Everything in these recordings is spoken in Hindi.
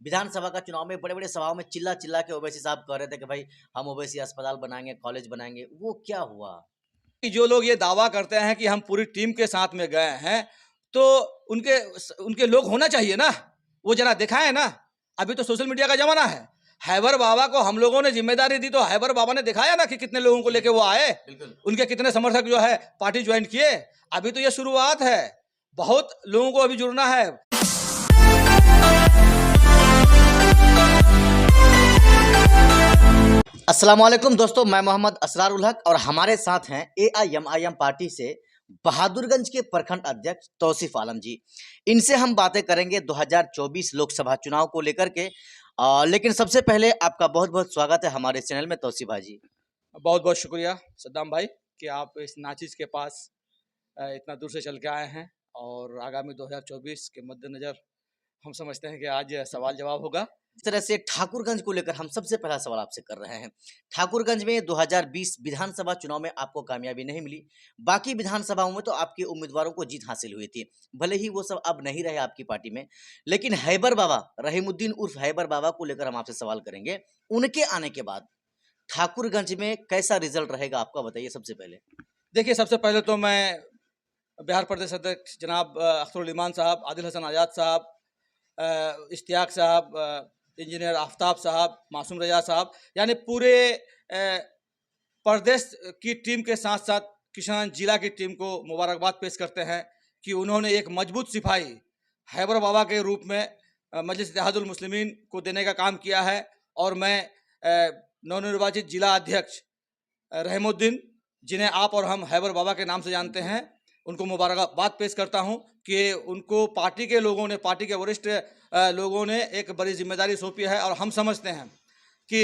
विधानसभा का चुनाव में बड़े-बड़े सभाओं में चिल्ला चिल्ला के ओवैसी साहब कह रहे थे कि भाई हम ओवैसी अस्पताल बनाएंगे, कॉलेज बनाएंगे, वो क्या हुआ? कि जो लोग ये दावा करते हैं कि हम पूरी टीम के साथ में गए हैं, तो उनके उनके लोग होना चाहिए ना, वो जरा दिखाएं ना। अभी तो सोशल मीडिया का जमाना है। हैबर बाबा को हम लोगों ने जिम्मेदारी दी तो हैबर बाबा ने दिखाया ना कि कितने लोगों को लेके वो आए, उनके कितने समर्थक जो है पार्टी ज्वाइन किए। अभी तो ये शुरुआत है, बहुत लोगों को अभी जुड़ना है। अस्सलाम वालेकुम दोस्तों, मैं मोहम्मद असरार उल हक और हमारे साथ हैं एआईएमआईएम पार्टी से बहादुरगंज के प्रखंड अध्यक्ष तौसीफ आलम जी। इनसे हम बातें करेंगे 2024 लोकसभा चुनाव को लेकर के। लेकिन सबसे पहले आपका बहुत बहुत स्वागत है हमारे चैनल में तौसीफ भाई। बहुत बहुत शुक्रिया सद्दाम भाई कि आप इस नाचीज के पास इतना दूर से चल के आए हैं और आगामी 2024 के मद्देनजर हम समझते हैं कि आज सवाल जवाब होगा। इस तरह से ठाकुरगंज को लेकर हम सबसे पहला सवाल आपसे कर रहे हैं। ठाकुरगंज में 2020 विधानसभा चुनाव में आपको कामयाबी नहीं मिली, बाकी विधानसभाओं में तो आपके उम्मीदवारों को जीत हासिल हुई थी। भले ही वो सब अब नहीं रहे आपकी पार्टी में, लेकिन हैबर बाबा रहीमुद्दीन उर्फ हैबर बाबा को लेकर हम आपसे सवाल करेंगे। उनके आने के बाद ठाकुरगंज में कैसा रिजल्ट रहेगा आपका, बताइए सबसे पहले। देखिए, सबसे पहले तो मैं बिहार प्रदेश अध्यक्ष जनाब अख्तरुल ईमान साहब, आदिल हसन आज़ाद साहब, इश्तियाक साहब, इंजीनियर आफ्ताब साहब, मासूम रजा साहब, यानी पूरे प्रदेश की टीम के साथ साथ किशनगंज जिला की टीम को मुबारकबाद पेश करते हैं कि उन्होंने एक मजबूत सिपाही हैबर बाबा के रूप में मजलिस इत्तेहादुल मुस्लिमीन को देने का काम किया है। और मैं नवनिर्वाचित जिला अध्यक्ष रहमुद्दीन, जिन्हें आप और हम हैबर बाबा के नाम से जानते हैं, उनको मुबारकबाद पेश करता हूं कि उनको पार्टी के लोगों ने, पार्टी के वरिष्ठ लोगों ने एक बड़ी जिम्मेदारी सौंपी है। और हम समझते हैं कि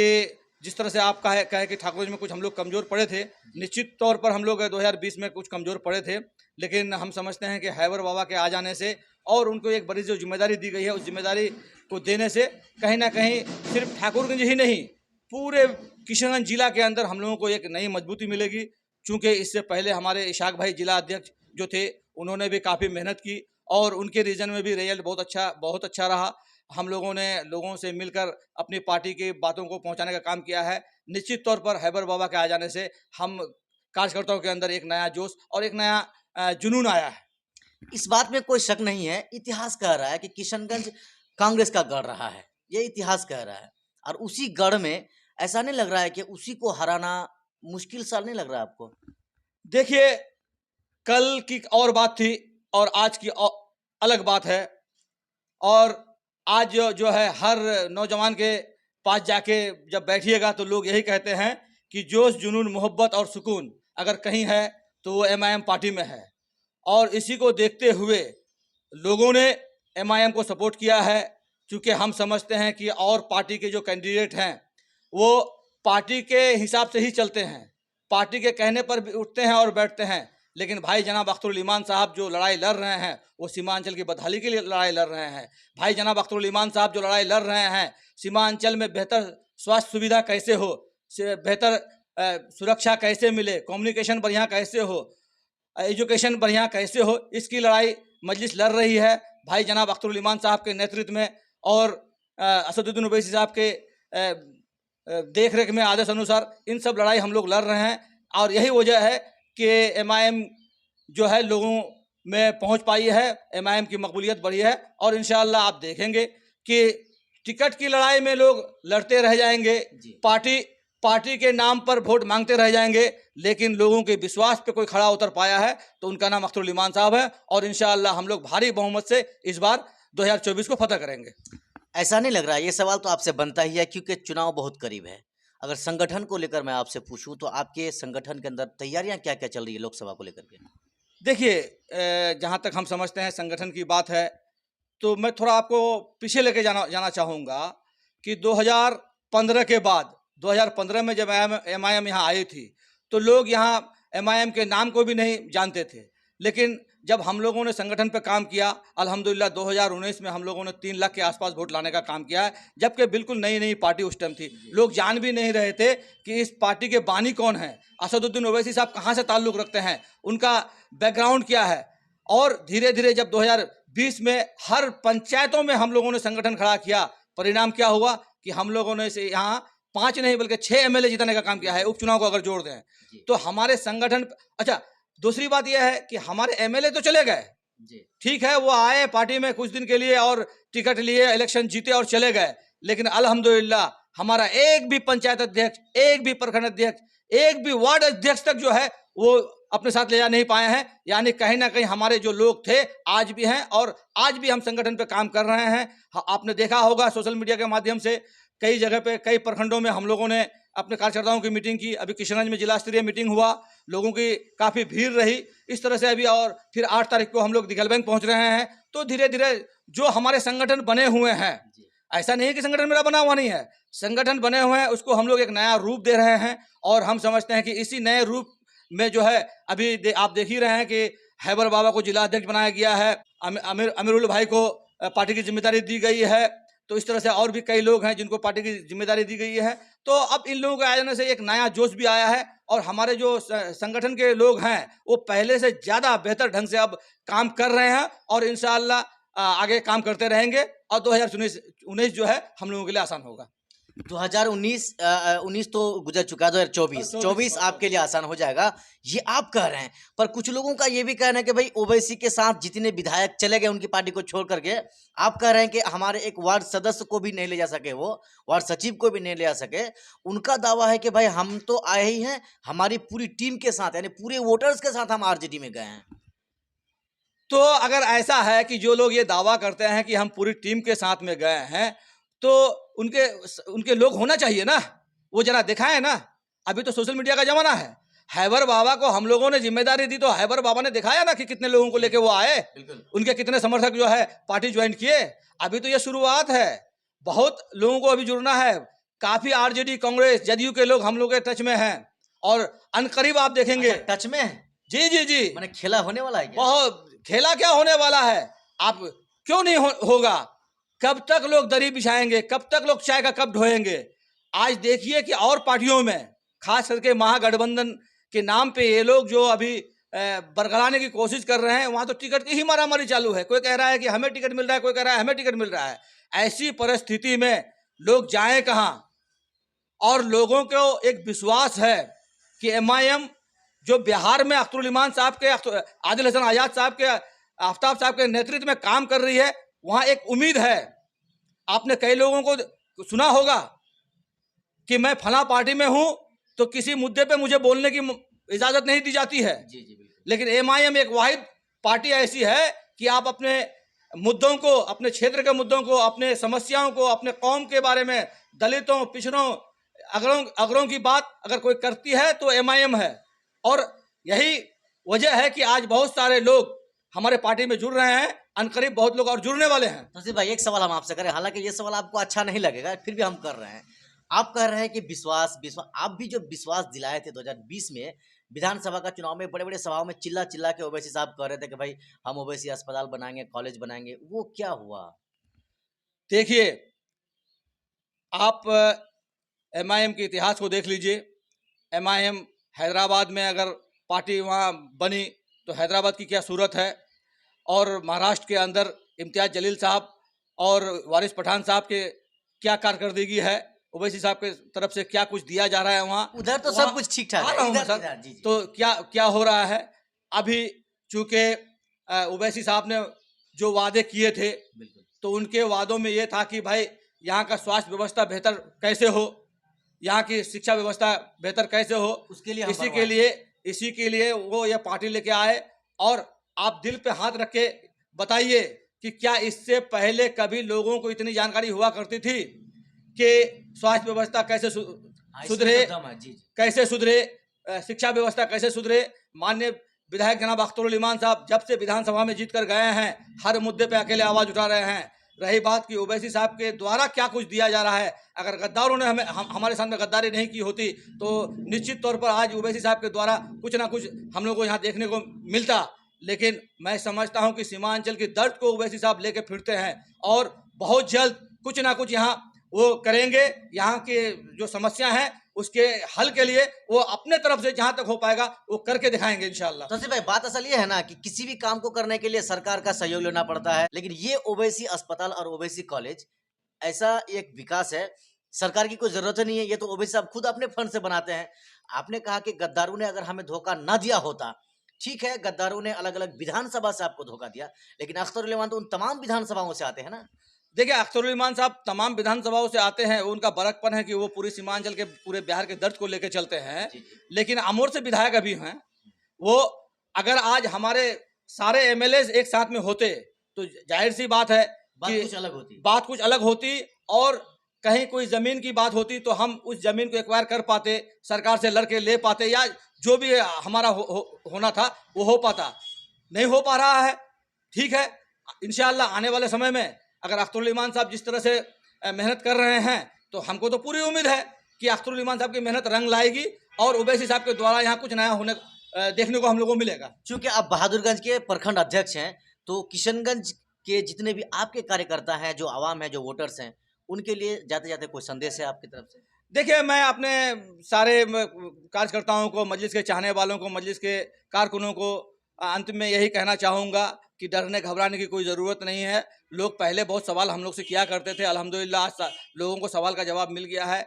जिस तरह से आप कहे कि ठाकुरगंज में कुछ हम लोग कमज़ोर पड़े थे, निश्चित तौर पर हम लोग 2020 में कुछ कमज़ोर पड़े थे, लेकिन हम समझते हैं कि हैबर बाबा के आ जाने से और उनको एक बड़ी जो जिम्मेदारी दी गई है, उस जिम्मेदारी को देने से कहीं ना कहीं सिर्फ ठाकुरगंज ही नहीं, पूरे किशनगंज जिला के अंदर हम लोगों को एक नई मजबूती मिलेगी। चूँकि इससे पहले हमारे इशाक भाई जिला अध्यक्ष जो थे, उन्होंने भी काफ़ी मेहनत की और उनके रीजन में भी रिजल्ट बहुत अच्छा रहा। हम लोगों ने लोगों से मिलकर अपनी पार्टी की बातों को पहुंचाने का काम किया है। निश्चित तौर पर हैबर बाबा के आ जाने से हम कार्यकर्ताओं के अंदर एक नया जोश और एक नया जुनून आया है। इस बात में कोई शक नहीं है, इतिहास कह रहा है कि किशनगंज कांग्रेस का गढ़ रहा है, ये इतिहास कह रहा है। और उसी गढ़ में ऐसा नहीं लग रहा है कि उसी को हराना मुश्किल सा नहीं लग रहा है आपको? देखिए, कल की और बात थी और आज की अलग बात है। और आज जो है हर नौजवान के पास जाके जब बैठिएगा तो लोग यही कहते हैं कि जोश, जुनून, मोहब्बत और सुकून अगर कहीं है तो वो एमआईएम पार्टी में है। और इसी को देखते हुए लोगों ने एमआईएम को सपोर्ट किया है, क्योंकि हम समझते हैं कि और पार्टी के जो कैंडिडेट हैं वो पार्टी के हिसाब से ही चलते हैं, पार्टी के कहने पर भी उठते हैं और बैठते हैं। लेकिन भाई जनाब अख्तरुल ईमान साहब जो लड़ाई लड़ रहे हैं, वो सीमांचल की बदहाली के लिए लड़ाई लड़ रहे हैं। भाई जनाब अख्तरुल ईमान साहब जो लड़ाई लड़ रहे हैं, सीमांचल में बेहतर स्वास्थ्य सुविधा कैसे हो, बेहतर सुरक्षा कैसे मिले, कम्युनिकेशन बढ़िया कैसे हो, एजुकेशन बढ़िया कैसे हो, इसकी लड़ाई मजलिस लड़ रही है भाई जनाब अख्तरुल ईमान साहब के नेतृत्व में और असदुद्दीन ओवैसी साहब के देख रेख में, आदेश अनुसार इन सब लड़ाई हम लोग लड़ रहे हैं। और यही वजह है कि एमआईएम जो है लोगों में पहुंच पाई है, एमआईएम की मकबूलियत बढ़ी है। और इंशाअल्लाह आप देखेंगे कि टिकट की लड़ाई में लोग लड़ते रह जाएंगे, पार्टी के नाम पर वोट मांगते रह जाएंगे, लेकिन लोगों के विश्वास पे कोई खड़ा उतर पाया है तो उनका नाम अख्तरुल ईमान साहब है। और इंशाअल्लाह हम लोग भारी बहुमत से इस बार 2024 को फतह करेंगे। ऐसा नहीं लग रहा है? ये सवाल तो आपसे बनता ही है क्योंकि चुनाव बहुत करीब है। अगर संगठन को लेकर मैं आपसे पूछूं तो आपके संगठन के अंदर तैयारियां क्या क्या चल रही है लोकसभा को लेकर के? देखिए, जहां तक हम समझते हैं संगठन की बात है, तो मैं थोड़ा आपको पीछे लेके जाना चाहूँगा कि 2015 के बाद, 2015 में जब एमआईएम यहाँ आई थी तो लोग यहाँ एमआईएम के नाम को भी नहीं जानते थे। लेकिन जब हम लोगों ने संगठन पर काम किया, अल्हम्दुलिल्लाह 2019 में हम लोगों ने 3 लाख के आसपास वोट लाने का काम किया है, जबकि बिल्कुल नई पार्टी उस टाइम थी। लोग जान भी नहीं रहे थे कि इस पार्टी के बानी कौन है, असदुद्दीन ओवैसी साहब कहाँ से ताल्लुक़ रखते हैं, उनका बैकग्राउंड क्या है। और धीरे धीरे जब 2020 में हर पंचायतों में हम लोगों ने संगठन खड़ा किया, परिणाम क्या हुआ कि हम लोगों ने से यहाँ 5 नहीं बल्कि 6 एमएलए जिताने का काम किया है, उपचुनाव को अगर जोड़ दें जी, तो हमारे संगठन। अच्छा, दूसरी बात यह है कि हमारे एमएलए तो चले गए, जी, ठीक है, वो आए पार्टी में कुछ दिन के लिए और टिकट लिए, इलेक्शन जीते और चले गए, लेकिन अल्हम्दुलिल्लाह हमारा एक भी पंचायत अध्यक्ष, एक भी प्रखंड अध्यक्ष, एक भी वार्ड अध्यक्ष तक जो है वो अपने साथ ले जा नहीं पाए हैं। यानी कहीं ना कहीं हमारे जो लोग थे आज भी हैं और आज भी हम संगठन पे काम कर रहे हैं। आपने देखा होगा सोशल मीडिया के माध्यम से कई जगह पे, कई प्रखंडों में हम लोगों ने अपने कार्यकर्ताओं की मीटिंग की। अभी किशनगंज में जिला स्तरीय मीटिंग हुआ, लोगों की काफ़ी भीड़ रही। इस तरह से अभी और फिर 8 तारीख को हम लोग दिघल बैंक पहुंच रहे हैं। तो धीरे धीरे जो हमारे संगठन बने हुए हैं, जी, ऐसा नहीं है कि संगठन मेरा बना हुआ नहीं है, संगठन बने हुए हैं, उसको हम लोग एक नया रूप दे रहे हैं। और हम समझते हैं कि इसी नए रूप में जो है अभी आप देख ही रहे हैं कि हैबर बाबा को जिला अध्यक्ष बनाया गया है, अमीरुल भाई को पार्टी की जिम्मेदारी दी गई है। तो इस तरह से और भी कई लोग हैं जिनको पार्टी की जिम्मेदारी दी गई है। तो अब इन लोगों के आ जाने से एक नया जोश भी आया है और हमारे जो संगठन के लोग हैं वो पहले से ज़्यादा बेहतर ढंग से अब काम कर रहे हैं और इंशाअल्लाह आगे काम करते रहेंगे और 2019 जो है हम लोगों के लिए आसान होगा। 2019 तो गुजर चुका है, 2024 24 आपके लिए आसान हो जाएगा, ये आप कह रहे हैं। पर कुछ लोगों का ये भी कहना है कि भाई ओवैसी के साथ जितने विधायक चले गए उनकी पार्टी को छोड़ करके, आप कह रहे हैं कि हमारे एक वार्ड सदस्य को भी नहीं ले जा सके, वो वार्ड सचिव को भी नहीं ले जा सके। उनका दावा है कि भाई हम तो आए ही हैं हमारी पूरी टीम के साथ, यानी पूरे वोटर्स के साथ हम आरजेडी में गए हैं। तो अगर ऐसा है कि जो लोग ये दावा करते हैं कि हम पूरी टीम के साथ में गए हैं, तो उनके उनके लोग होना चाहिए ना, वो जरा दिखाएं ना। अभी तो सोशल मीडिया का जमाना है। हैबर बाबा को हम लोगों ने जिम्मेदारी दी तो हैबर बाबा ने दिखाया ना कि कितने लोगों को लेके वो आए, बिल्कुल, उनके कितने समर्थक जो है पार्टी ज्वाइन किए। अभी तो ये शुरुआत है, बहुत लोगों को अभी जुड़ना है। काफी आरजेडी, कांग्रेस, जदयू के लोग हम लोग के टच में हैं और अनकरीब आप देखेंगे। अच्छा, टच में है? जी जी जी, मैंने खेला होने वाला है क्या? बहुत खेला क्या होने वाला है, आप क्यों नहीं होगा। कब तक लोग दरी बिछाएंगे, कब तक लोग चाय का कप ढोएंगे। आज देखिए कि और पार्टियों में, खास करके महागठबंधन के नाम पे ये लोग जो अभी बरगलाने की कोशिश कर रहे हैं, वहां तो टिकट की ही मारामारी चालू है। कोई कह रहा है कि हमें टिकट मिल रहा है, कोई कह रहा है हमें टिकट मिल रहा है। ऐसी परिस्थिति में लोग जाएं कहां। और लोगों को एक विश्वास है कि एमआईएम जो बिहार में अख्तरुल इमान साहब के, आदिल हसन आजाद साहब के, आफ्ताब साहब के नेतृत्व में काम कर रही है, वहां एक उम्मीद है। आपने कई लोगों को सुना होगा कि मैं फला पार्टी में हूं तो किसी मुद्दे पे मुझे बोलने की इजाजत नहीं दी जाती है। जी जी बिल्कुल। लेकिन एमआईएम एक वाहिद पार्टी ऐसी है कि आप अपने मुद्दों को, अपने क्षेत्र के मुद्दों को, अपने समस्याओं को, अपने कौम के बारे में, दलितों, पिछड़ों, अगरों की बात अगर कोई करती है तो एमआईएम है। और यही वजह है कि आज बहुत सारे लोग हमारे पार्टी में जुड़ रहे हैं, अनकरीब बहुत लोग और जुड़ने वाले हैं। नसीब भाई, एक सवाल हम आपसे करें, हालांकि ये सवाल आपको अच्छा नहीं लगेगा, फिर भी हम कर रहे हैं। आप कह रहे हैं कि विश्वास विश्वास, आप भी जो विश्वास दिलाए थे 2020 में विधानसभा का चुनाव में, बड़े बड़े सभाओं में चिल्ला चिल्ला के ओवैसी साहब कह रहे थे कि भाई हम ओवैसी अस्पताल बनाएंगे, कॉलेज बनाएंगे, वो क्या हुआ? देखिए, आप एमआईएम के इतिहास को देख लीजिए। एमआईएम हैदराबाद में अगर पार्टी वहाँ बनी तो हैदराबाद की क्या सूरत है, और महाराष्ट्र के अंदर इम्तियाज जलील साहब और वारिस पठान साहब के क्या कारकर्दगी है, ओवैसी साहब के तरफ से क्या कुछ दिया जा रहा है वहाँ। उधर तो सब कुछ ठीक ठाक आ है, रहा हूँ मैं इधर सर। इधर जी जी। तो क्या क्या हो रहा है अभी, चूंकि ओवैसी साहब ने जो वादे किए थे बिल्कुल, तो उनके वादों में ये था कि भाई यहाँ का स्वास्थ्य व्यवस्था बेहतर कैसे हो, यहाँ की शिक्षा व्यवस्था बेहतर कैसे हो, उसके लिए हम इसी के लिए वो ये पार्टी लेके आए। और आप दिल पे हाथ रख के बताइए कि क्या इससे पहले कभी लोगों को इतनी जानकारी हुआ करती थी कि स्वास्थ्य व्यवस्था कैसे सुधरे, तो दम है, जी जी। कैसे सुधरे, शिक्षा व्यवस्था कैसे सुधरे। माननीय विधायक जनाब अख्तरुल इमान साहब जब से विधानसभा में जीत कर गए हैं, हर मुद्दे पे अकेले आवाज उठा रहे हैं। रही बात कि ओवैसी साहब के द्वारा क्या कुछ दिया जा रहा है, अगर गद्दारों ने हमारे सामने गद्दारी नहीं की होती तो निश्चित तौर पर आज ओवैसी साहब के द्वारा कुछ ना कुछ हम लोग को यहाँ देखने को मिलता। लेकिन मैं समझता हूँ कि सीमांचल की दर्द को ओवैसी साहब लेके फिरते हैं और बहुत जल्द कुछ ना कुछ यहाँ वो करेंगे। यहाँ के जो समस्या है उसके हल के लिए वो अपने तरफ से जहां तक हो पाएगा वो करके दिखाएंगे इंशाल्लाह। तो भाई, बात असल ये है ना कि किसी भी काम को करने के लिए सरकार का सहयोग लेना पड़ता है, लेकिन ये ओवैसी अस्पताल और ओवैसी कॉलेज ऐसा एक विकास है, सरकार की कोई ज़रूरत नहीं है, ये तो ओवैसी साहब खुद अपने फंड से बनाते हैं। आपने कहा कि गद्दारों ने अगर हमें धोखा ना दिया होता, ठीक है, गद्दारों ने अलग-अलग विधानसभा से आपको धोखा दिया, लेकिन अख्तरुल इमान तो उन तमाम विधानसभाओं से आते हैं ना? देखिए, अख्तरुल इमान साहब तमाम विधानसभाओं से आते हैं, उनका बड़कपन है कि वो पूरी सीमांचल के, पूरे बिहार के दर्द को लेके चलते हैं। जी, जी। लेकिन अमोर से विधायक अभी हैं, वो अगर आज हमारे सारे एमएलएज़ एक साथ में होते, तो ज़ाहिर-सी बात है बात कि कुछ अलग होती। बात कुछ अलग होती, और कहीं कोई ज़मीन की बात होती तो हम उस ज़मीन को एक्वायर कर पाते, सरकार से लड़ के ले पाते, या जो भी हमारा होना था, वो हो पाता। नहीं हो पा रहा है, ठीक है। इंशाअल्लाह आने वाले समय में अगर अख्तरुल इमान साहब जिस तरह से मेहनत कर रहे हैं, तो हमको तो पूरी उम्मीद है कि अख्तरुल इमान साहब की मेहनत रंग लाएगी और ओवैसी साहब के द्वारा यहाँ कुछ नया होने देखने को हम लोगों को मिलेगा। चूँकि आप बहादुरगंज के प्रखंड अध्यक्ष हैं, तो किशनगंज के जितने भी आपके कार्यकर्ता हैं, जो आवाम है, जो वोटर्स हैं, उनके लिए जाते-जाते कोई संदेश है आपकी तरफ से? देखिए, मैं अपने सारे कार्यकर्ताओं को, मजलिस के चाहने वालों को, मजलिस के कारकुनों को अंत में यही कहना चाहूँगा कि डरने घबराने की कोई ज़रूरत नहीं है। लोग पहले बहुत सवाल हम लोग से किया करते थे, अल्हम्दुलिल्लाह आज लोगों को सवाल का जवाब मिल गया है।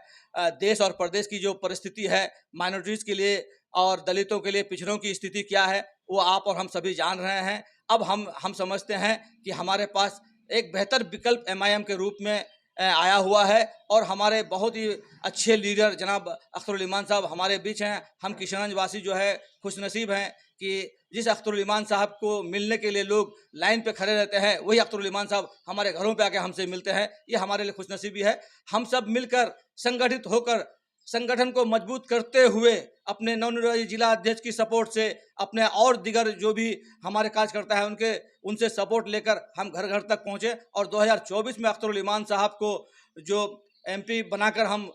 देश और प्रदेश की जो परिस्थिति है, माइनॉरिटीज़ के लिए और दलितों के लिए, पिछड़ों की स्थिति क्या है, वो आप और हम सभी जान रहे हैं। अब हम समझते हैं कि हमारे पास एक बेहतर विकल्प एमआईएम के रूप में आया हुआ है, और हमारे बहुत ही अच्छे लीडर जनाब अख्तरुल इमान साहब हमारे बीच हैं। हम किशनगंज वासी जो है खुशनसीब हैं कि जिस अख्तरुल इमान साहब को मिलने के लिए लोग लाइन पे खड़े रहते हैं, वही अख्तरुल इमान साहब हमारे घरों पे आके हमसे मिलते हैं। ये हमारे लिए खुशनसीबी है। हम सब मिलकर संगठित होकर संगठन को मजबूत करते हुए अपने नवनिर्वाचित जिला अध्यक्ष की सपोर्ट से, अपने और दिगर जो भी हमारे कार्यकर्ता हैं उनसे सपोर्ट लेकर हम घर घर तक पहुँचे, और 2024 में अख्तरुल इमान साहब को जो एमपी बनाकर हम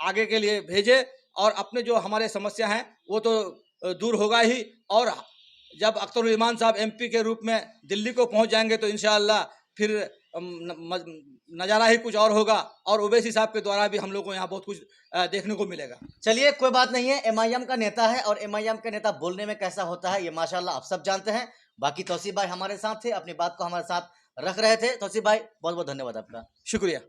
आगे के लिए भेजे, और अपने जो हमारे समस्या हैं वो तो दूर होगा ही, और जब अख्तरुल इमान साहब एमपी के रूप में दिल्ली को पहुंच जाएंगे तो इंशाअल्लाह फिर नज़ारा ही कुछ और होगा, और ओवैसी साहब के द्वारा भी हम लोग को यहाँ बहुत कुछ देखने को मिलेगा। चलिए, कोई बात नहीं है, एमआईएम का नेता है और एमआईएम का नेता बोलने में कैसा होता है, ये माशाअल्लाह आप सब जानते हैं। बाकी तौसीफ भाई हमारे साथ थे, अपनी बात को हमारे साथ रख रहे थे। तौसीफ भाई, बहुत-बहुत धन्यवाद आपका। शुक्रिया।